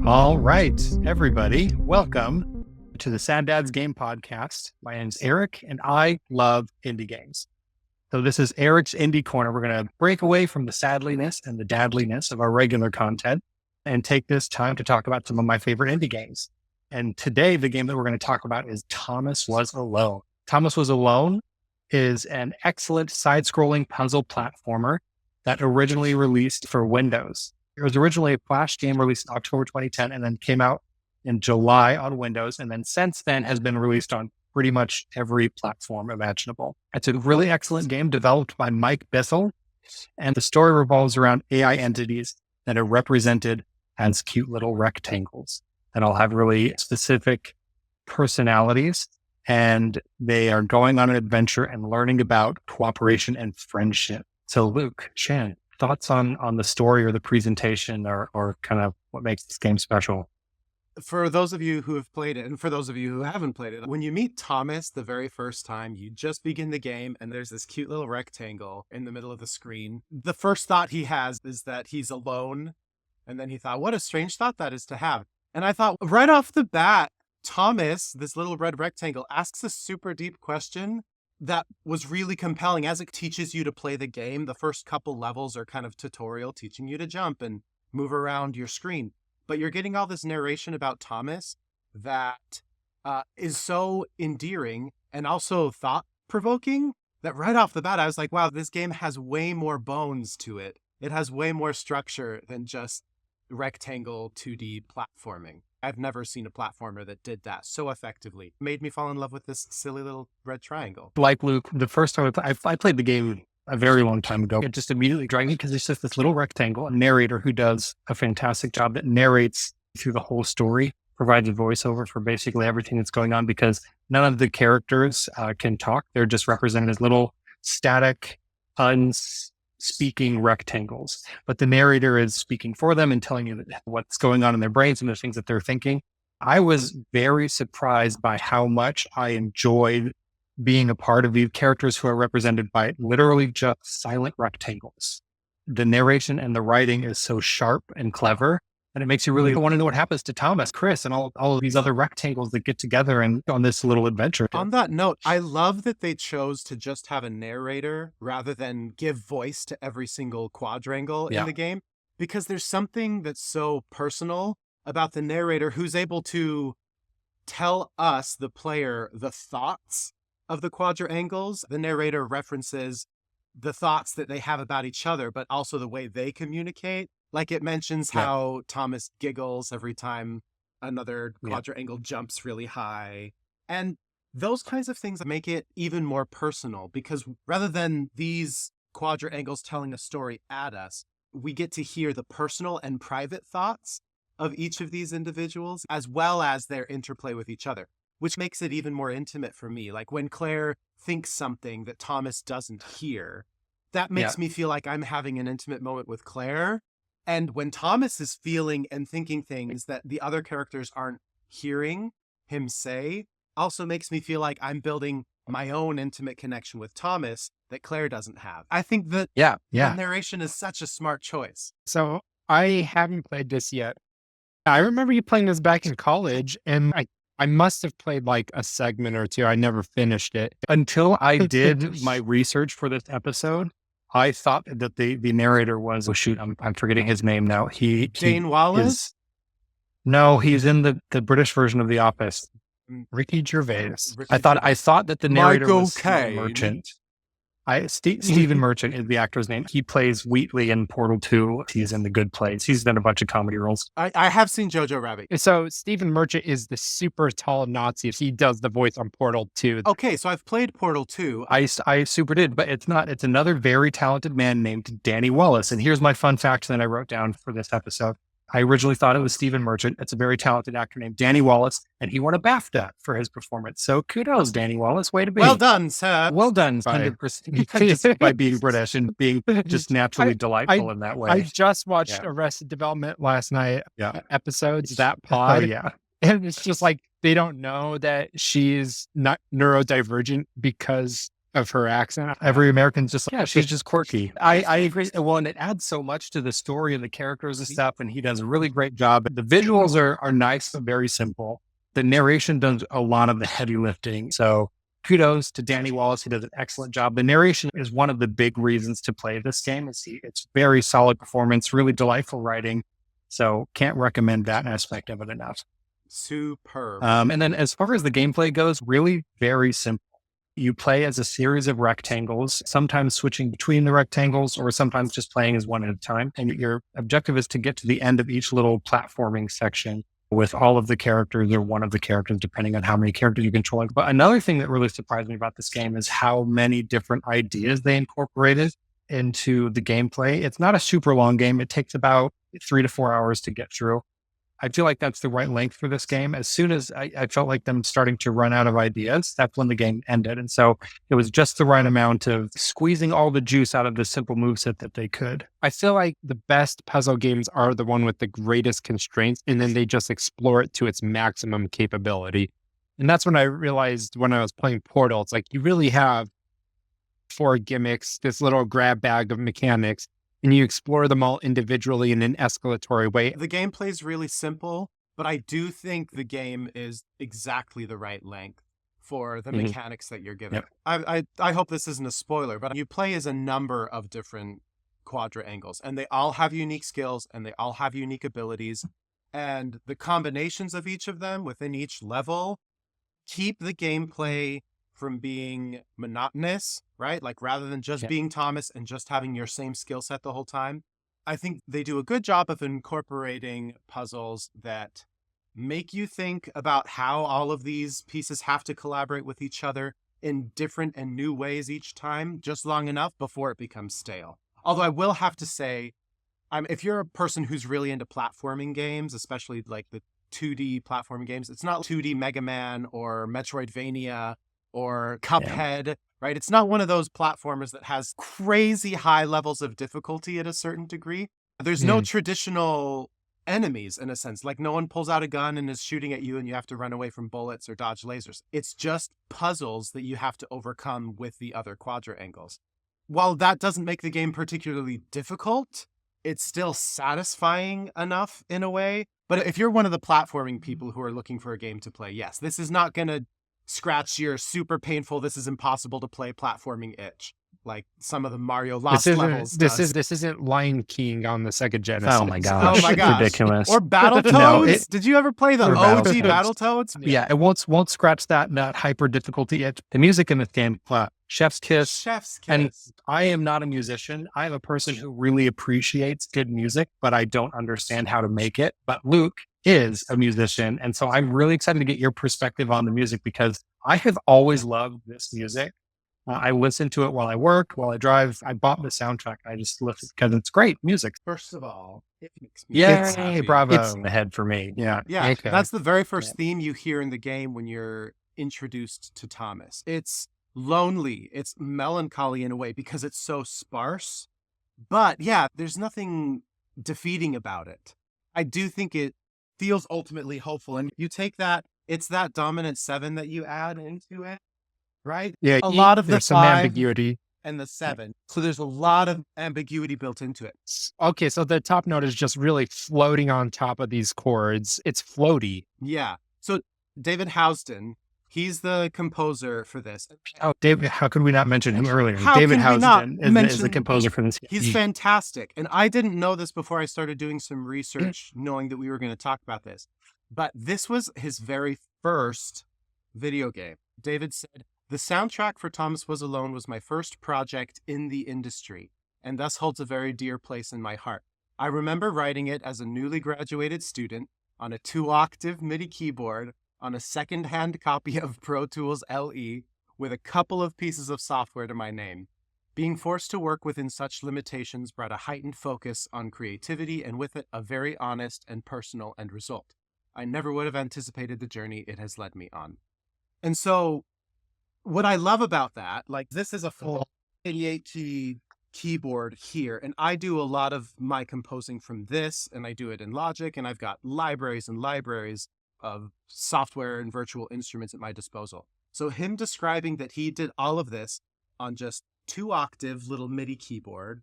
All right, everybody, welcome to the Sad Dads Game Podcast. My name's Eric, and I love indie games. So this is Eric's Indie Corner. We're going to break away from the sadliness and the dadliness of our regular content and take this time to talk about some of my favorite indie games. And today, the game that we're going to talk about is Thomas Was Alone. Thomas Was Alone is an excellent side-scrolling puzzle platformer that originally released for Windows. It was originally a Flash game released in October 2010 and then came out in July on Windows. And then since then has been released on pretty much every platform imaginable. It's a really excellent game developed by Mike Bithell. And the story revolves around AI entities that are represented as cute little rectangles that all have really specific personalities. And they are going on an adventure and learning about cooperation and friendship. So Luke, Shan, thoughts on the story or the presentation or kind of what makes this game special? For those of you who have played it, and for those of you who haven't played it, when you meet Thomas the very first time, you just begin the game and there's this cute little rectangle in the middle of the screen. The first thought he has is that he's alone. And then he thought, what a strange thought that is to have. And I thought right off the bat, Thomas, this little red rectangle, asks a super deep question that was really compelling as it teaches you to play the game. The first couple levels are kind of tutorial, teaching you to jump and move around your screen. But you're getting all this narration about Thomas that is so endearing and also thought-provoking that right off the bat, I was like, wow, this game has way more bones to it. It has way more structure than just rectangle 2D platforming. I've never seen a platformer that did that so effectively. It made me fall in love with this silly little red triangle. Like Luke, the first time I played the game a very long time ago, it just immediately dragged me because it's just this little rectangle, a narrator who does a fantastic job that narrates through the whole story, provides a voiceover for basically everything that's going on because none of the characters can talk. They're just represented as little static, speaking rectangles, but the narrator is speaking for them and telling you what's going on in their brains and the things that they're thinking. I was very surprised by how much I enjoyed being a part of these characters who are represented by literally just silent rectangles. The narration and the writing is so sharp and clever, and it makes you really want to know what happens to Thomas, Chris, and all of these other rectangles that get together and on this little adventure. On that note, I love that they chose to just have a narrator rather than give voice to every single quadrangle in the game, because there's something that's so personal about the narrator who's able to tell us, the player, the thoughts of the quadrangles. The narrator references the thoughts that they have about each other, but also the way they communicate. Like it mentions how Thomas giggles every time another quadrangle jumps really high. And those kinds of things make it even more personal because rather than these quadrangles telling a story at us, we get to hear the personal and private thoughts of each of these individuals, as well as their interplay with each other, which makes it even more intimate for me. Like when Claire thinks something that Thomas doesn't hear, that makes me feel like I'm having an intimate moment with Claire. And when Thomas is feeling and thinking things that the other characters aren't hearing him say, also makes me feel like I'm building my own intimate connection with Thomas that Claire doesn't have. I think that the narration is such a smart choice. So I haven't played this yet. I remember you playing this back in college, and I must have played like a segment or two. I never finished it. Until I did my research for this episode, I thought that the narrator was, I'm forgetting his name now. Dane Wallace? No, he's in the British version of The Office. Ricky Gervais. I thought that the narrator Michael was Stephen Merchant. Stephen Merchant is the actor's name. He plays Wheatley in Portal 2. He's in The Good Place. He's done a bunch of comedy roles. I have seen Jojo Rabbit. So Stephen Merchant is the super tall Nazi. He does the voice on Portal 2. Okay, so I've played Portal 2. I super did, but it's not. It's another very talented man named Danny Wallace. And here's my fun fact that I wrote down for this episode. I originally thought it was Stephen Merchant. It's a very talented actor named Danny Wallace, and he won a BAFTA for his performance. So kudos, Danny Wallace. Way to be. Well done, sir. Well done, 100%. Just by being British and being just naturally delightful in that way. I just watched Arrested Development last night. Episodes, that pod. Oh, yeah. And it's just like, they don't know that she's not neurodivergent because of her accent. Every American's just like, yeah, she's just quirky. I agree. Well, and it adds so much to the story and the characters and stuff. And he does a really great job. The visuals are nice, but very simple. The narration does a lot of the heavy lifting. So kudos to Danny Wallace. He does an excellent job. The narration is one of the big reasons to play this game. It's very solid performance, really delightful writing. So can't recommend that aspect of it enough. Superb. And then as far as the gameplay goes, really very simple. You play as a series of rectangles, sometimes switching between the rectangles or sometimes just playing as one at a time. And your objective is to get to the end of each little platforming section with all of the characters or one of the characters, depending on how many characters you control. But another thing that really surprised me about this game is how many different ideas they incorporated into the gameplay. It's not a super long game. It takes about 3 to 4 hours to get through. I feel like that's the right length for this game. As soon as I felt like them starting to run out of ideas, that's when the game ended. And so it was just the right amount of squeezing all the juice out of the simple moveset that they could. I feel like the best puzzle games are the one with the greatest constraints, and then they just explore it to its maximum capability. And that's when I realized when I was playing Portal, it's like you really have 4 gimmicks, this little grab bag of mechanics, and you explore them all individually in an escalatory way. The gameplay is really simple, but I do think the game is exactly the right length for the mechanics that you're given. Yep. I hope this isn't a spoiler, but you play as a number of different quadrangles, and they all have unique skills, and they all have unique abilities, and the combinations of each of them within each level keep the gameplay from being monotonous, right? Like rather than just being Thomas and just having your same skill set the whole time. I think they do a good job of incorporating puzzles that make you think about how all of these pieces have to collaborate with each other in different and new ways each time, just long enough before it becomes stale. Although I will have to say, if you're a person who's really into platforming games, especially like the 2D platforming games, it's not 2D Mega Man or Metroidvania or Cuphead, right? It's not one of those platformers that has crazy high levels of difficulty at a certain degree. There's no traditional enemies in a sense. Like no one pulls out a gun and is shooting at you and you have to run away from bullets or dodge lasers. It's just puzzles that you have to overcome with the other quadrangles. While that doesn't make the game particularly difficult, it's still satisfying enough in a way. But if you're one of the platforming people who are looking for a game to play, yes, this is not going to scratch your super painful, this is impossible to play platforming itch like some of the Mario Lost levels. This isn't Lion King on the Sega Genesis. Oh my gosh. Oh my gosh. Ridiculous. Or Battletoads. Did you ever play the OG Battletoads? Yeah, it won't scratch that hyper difficulty itch. The music in this game, Chef's Kiss. And I am not a musician. I am a person who really appreciates good music, but I don't understand how to make it. But Luke is a musician. And so I'm really excited to get your perspective on the music because I have always loved this music. I listen to it while I work, while I drive. I bought the soundtrack. I just listen because it's great music. First of all, it makes me happy. Bravo. It's ahead for me. Yeah. Yeah. Okay. That's the very first theme you hear in the game when you're introduced to Thomas. It's lonely. It's melancholy in a way because it's so sparse. But yeah, there's nothing defeating about it. I do think it feels ultimately hopeful. And you take that, it's that dominant 7 that you add into it, right? Yeah. A lot of there's the some 5 ambiguity. and the 7. So there's a lot of ambiguity built into it. Okay, so the top note is just really floating on top of these chords. It's floaty. Yeah. So David Housden, he's the composer for this. Oh, David, how could we not mention him earlier? David Housden is the composer for this. He's fantastic. And I didn't know this before I started doing some research, knowing that we were going to talk about this. But this was his very first video game. David said, "The soundtrack for Thomas Was Alone was my first project in the industry, and thus holds a very dear place in my heart. I remember writing it as a newly graduated student on a 2-octave MIDI keyboard on a second-hand copy of Pro Tools LE with a couple of pieces of software to my name. Being forced to work within such limitations brought a heightened focus on creativity and with it a very honest and personal end result. I never would have anticipated the journey it has led me on." And so what I love about that, like this is a full 88G keyboard here, and I do a lot of my composing from this, and I do it in Logic, and I've got libraries and libraries of software and virtual instruments at my disposal. So him describing that he did all of this on just 2-octave little MIDI keyboard.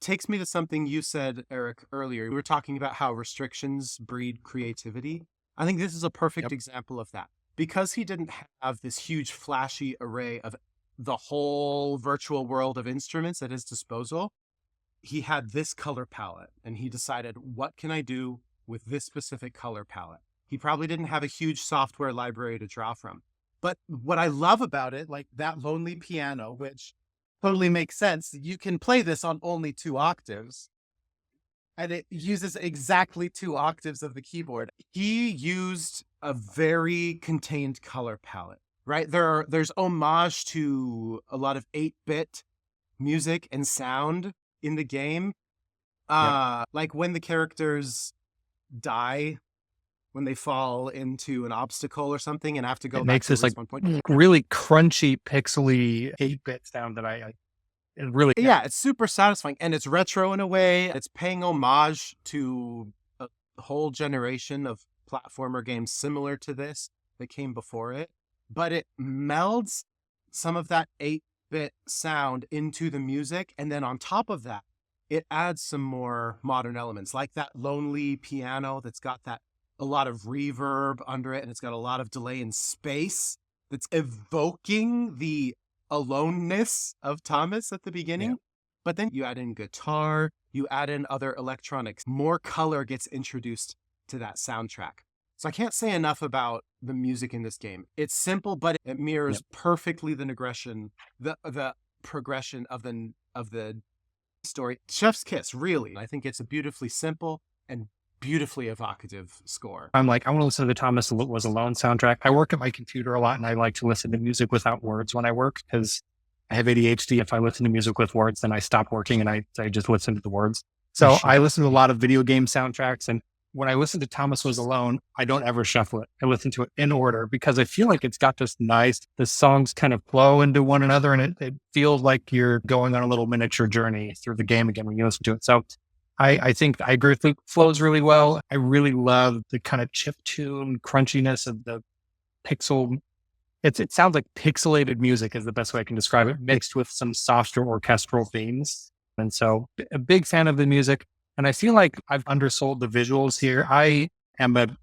Takes me to something you said, Eric, earlier. We were talking about how restrictions breed creativity. I think this is a perfect example of that. Because he didn't have this huge flashy array of the whole virtual world of instruments at his disposal, he had this color palette and he decided, what can I do with this specific color palette? He probably didn't have a huge software library to draw from. But what I love about it, like that lonely piano, which totally makes sense. You can play this on only 2 octaves. And it uses exactly 2 octaves of the keyboard. He used a very contained color palette, right? There's homage to a lot of 8-bit music and sound in the game. Like when the characters die, when they fall into an obstacle or something and have to go back makes to this like one point. really crunchy, pixely 8-bit sound that it really, yeah, it's super satisfying and it's retro in a way. It's paying homage to a whole generation of platformer games similar to this that came before it, but it melds some of that 8-bit sound into the music. And then on top of that, it adds some more modern elements like that lonely piano that's got a lot of reverb under it. And it's got a lot of delay in space that's evoking the aloneness of Thomas at the beginning. Yeah. But then you add in guitar, you add in other electronics, more color gets introduced to that soundtrack. So I can't say enough about the music in this game. It's simple, but it mirrors perfectly the progression of the story. Chef's kiss, really. I think it's a beautifully simple and beautifully evocative score. I'm like, I want to listen to the Thomas Was Alone soundtrack. I work at my computer a lot and I like to listen to music without words when I work because I have ADHD. If I listen to music with words, then I stop working and I just listen to the words. So I listen to a lot of video game soundtracks. And when I listen to Thomas Was Alone, I don't ever shuffle it. I listen to it in order because I feel like it's got this the songs kind of flow into one another and it feels like you're going on a little miniature journey through the game again when you listen to it. So I think I agree with Luke, flows really well. I really love the kind of chiptune crunchiness of the pixel. It sounds like pixelated music is the best way I can describe it, mixed with some softer orchestral themes. And so a big fan of the music. And I feel like I've undersold the visuals here. I am an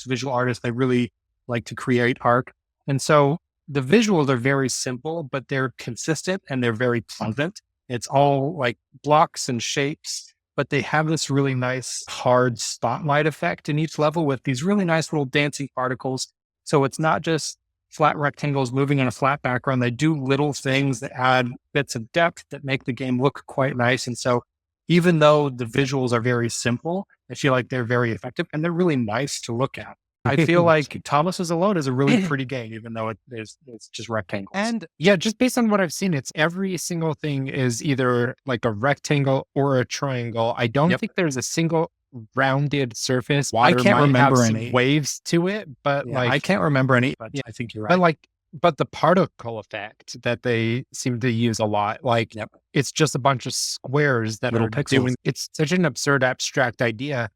visual artist. I really like to create art. And so the visuals are very simple, but they're consistent and they're very pleasant. It's all like blocks and shapes, but they have this really nice hard spotlight effect in each level with these really nice little dancing particles. So it's not just flat rectangles moving on a flat background. They do little things that add bits of depth that make the game look quite nice. And so even though the visuals are very simple, I feel like they're very effective and they're really nice to look at. I feel like Thomas Was Alone is a really pretty game, even though it's just rectangles. And yeah, just based on what I've seen, it's every single thing is either like a rectangle or a triangle. I don't think there's a single rounded surface. I can't remember any waves to it, but I can't remember any, but I think you're right. But the particle effect that they seem to use a lot, it's just a bunch of squares that little are pixels. doing, it's such an absurd abstract idea.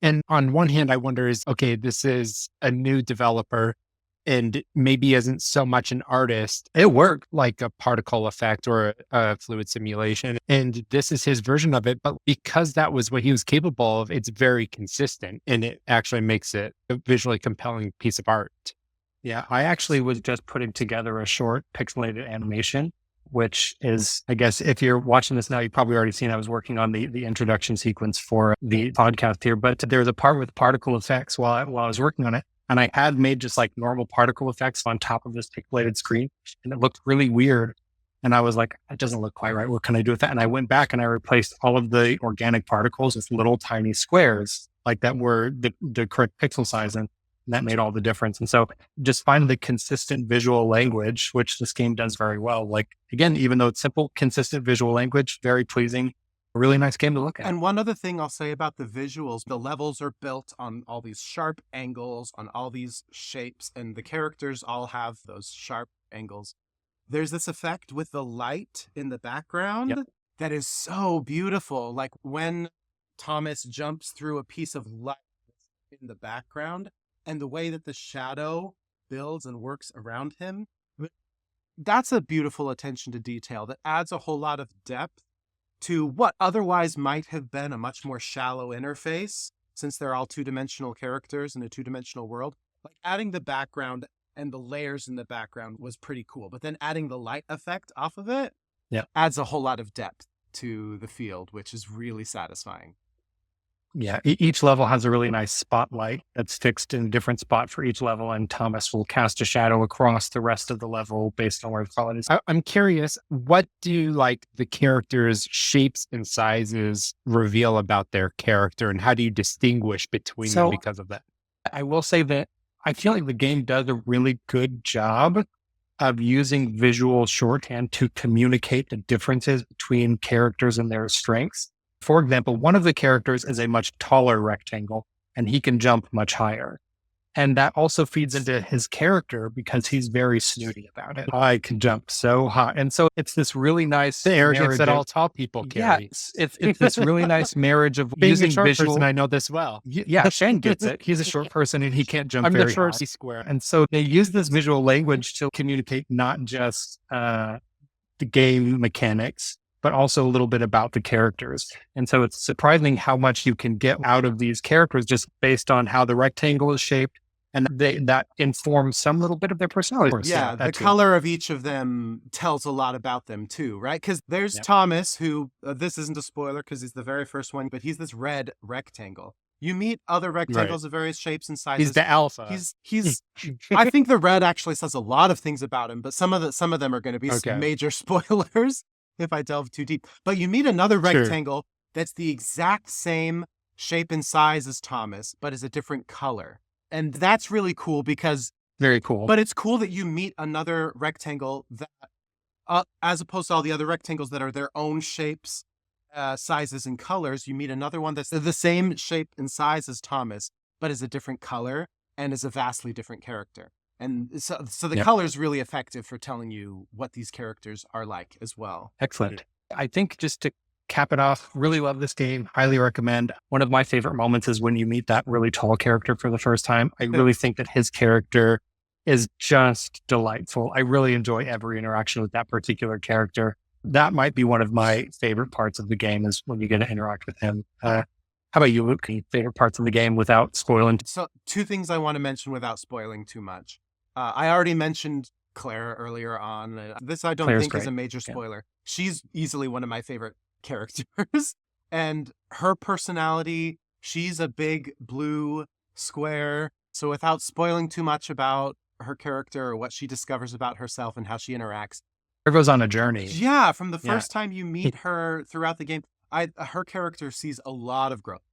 And on one hand, I wonder this is a new developer and maybe isn't so much an artist. It worked like a particle effect or a fluid simulation. And this is his version of it. But because that was what he was capable of, it's very consistent and it actually makes it a visually compelling piece of art. Yeah, I actually was just putting together a short pixelated animation, which is, I guess, if you're watching this now, you've probably already seen I was working on the introduction sequence for the podcast here. But there's a part with particle effects while I was working on it. And I had made just like normal particle effects on top of this pixelated screen. And it looked really weird. And I was like, it doesn't look quite right. What can I do with that? And I went back and I replaced all of the organic particles with little tiny squares like that were the correct pixel size. And that made all the difference. And so just find the consistent visual language, which this game does very well. Like, again, even though it's simple, consistent visual language, very pleasing, a really nice game to look at. And one other thing I'll say about the visuals, the levels are built on all these sharp angles, on all these shapes, and the characters all have those sharp angles. There's this effect with the light in the background that is so beautiful. Like when Thomas jumps through a piece of light in the background, and the way that the shadow builds and works around him, that's a beautiful attention to detail that adds a whole lot of depth to what otherwise might have been a much more shallow interface, since they're all two-dimensional characters in a two-dimensional world. Like adding the background and the layers in the background was pretty cool, but then adding the light effect off of it adds a whole lot of depth to the field, which is really satisfying. Yeah, each level has a really nice spotlight that's fixed in a different spot for each level, and Thomas will cast a shadow across the rest of the level based on where the spotlight is. I'm curious, what do like the characters' shapes and sizes reveal about their character, and how do you distinguish between them because of that? I will say that I feel like the game does a really good job of using visual shorthand to communicate the differences between characters and their strengths. For example, one of the characters is a much taller rectangle, and he can jump much higher. And that also feeds into his character because he's very snooty about it. I can jump so high. And so it's this really nice the arrogance that all tall people carry. Yeah, it's this really nice marriage of being using a short visual. person, I know this well. Yeah, Shan gets it. He's a short person and he can't jump I'm very the short high. square. And so they use this visual language to communicate not just the game mechanics, but also a little bit about the characters. And so it's surprising how much you can get out of these characters just based on how the rectangle is shaped. And that informs some little bit of their personality. Yeah, the color of each of them tells a lot about them too, right? Because there's Thomas, who, this isn't a spoiler because he's the very first one, but he's this red rectangle. You meet other rectangles of various shapes and sizes. He's the alpha. He's I think the red actually says a lot of things about him, but some of them are going to be major spoilers if I delve too deep. But you meet another rectangle that's the exact same shape and size as Thomas, but is a different color. And that's really cool because... Very cool. But it's cool that you meet another rectangle that, as opposed to all the other rectangles that are their own shapes, sizes, and colors, you meet another one that's the same shape and size as Thomas, but is a different color and is a vastly different character. And so the color is really effective for telling you what these characters are like as well. Excellent. I think just to cap it off, really love this game. Highly recommend. One of my favorite moments is when you meet that really tall character for the first time. I really think that his character is just delightful. I really enjoy every interaction with that particular character. That might be one of my favorite parts of the game is when you get to interact with him. How about you, Luke? Favorite parts of the game without spoiling? So 2 things I want to mention without spoiling too much. I already mentioned Claire earlier on. This I don't think is a major spoiler. Yeah. She's easily one of my favorite characters. And her personality, she's a big blue square. So without spoiling too much about her character or what she discovers about herself and how she interacts. Her goes on a journey. Yeah, from the first time you meet her throughout the game, her character sees a lot of growth.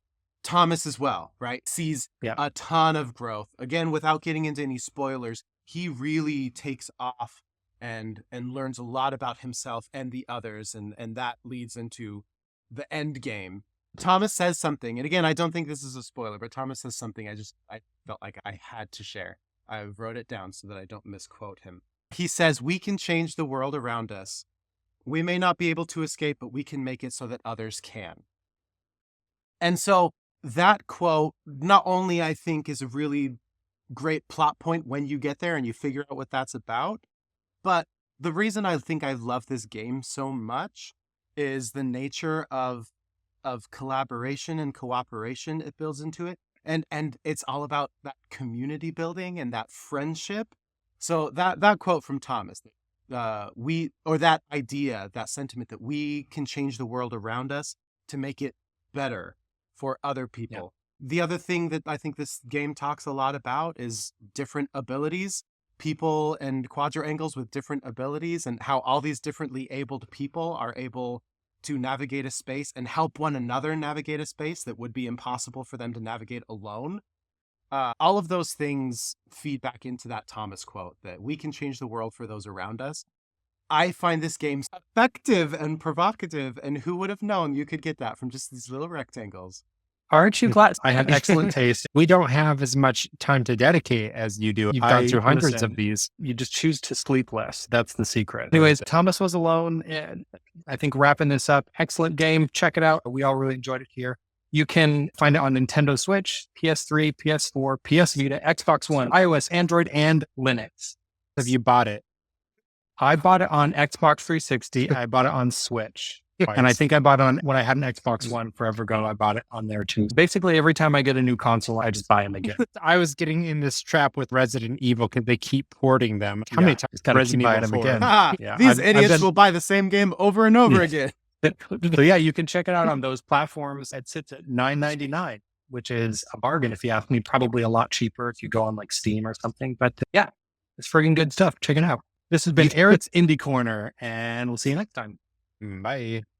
Thomas as well, right? Sees a ton of growth. Again, without getting into any spoilers, he really takes off and learns a lot about himself and the others, and that leads into the end game. Thomas says something, and again, I don't think this is a spoiler, but Thomas says something I felt like I had to share. I wrote it down so that I don't misquote him. He says, "We can change the world around us. We may not be able to escape, but we can make it so that others can." And so that quote, not only I think is a really great plot point when you get there and you figure out what that's about, but the reason I think I love this game so much is the nature of collaboration and cooperation it builds into it. And it's all about that community building and that friendship. So that quote from Thomas, that idea, that sentiment that we can change the world around us to make it better for other people. Yeah. The other thing that I think this game talks a lot about is different abilities, people and quadrangles with different abilities, and how all these differently abled people are able to navigate a space and help one another navigate a space that would be impossible for them to navigate alone. All of those things feed back into that Thomas quote that we can change the world for those around us. I find this game effective and provocative, and who would have known you could get that from just these little rectangles? Aren't you glad? I have excellent taste. We don't have as much time to dedicate as you do. You've gone through hundreds of these. You just choose to sleep less. That's the secret. Anyways, Thomas Was Alone. And I think wrapping this up, excellent game. Check it out. We all really enjoyed it here. You can find it on Nintendo Switch, PS3, PS4, PS Vita, Xbox One, iOS, Android, and Linux. Have you bought it? I bought it on Xbox 360. I bought it on Switch. Twice. And I think I bought it on when I had an Xbox One forever ago. I bought it on there too. Basically, every time I get a new console, I just buy them again. I was getting in this trap with Resident Evil because they keep porting them. How many times? Just gotta Resident keep buying Evil them 4? again. Yeah. Yeah, These I've idiots been- will buy the same game over and over again. So yeah, you can check it out on those platforms. It sits at $9.99, which is a bargain if you ask me. Probably a lot cheaper if you go on like Steam or something. But yeah, it's friggin' good stuff. Check it out. This has been Eric's Indie Corner, and we'll see you next time. Bye.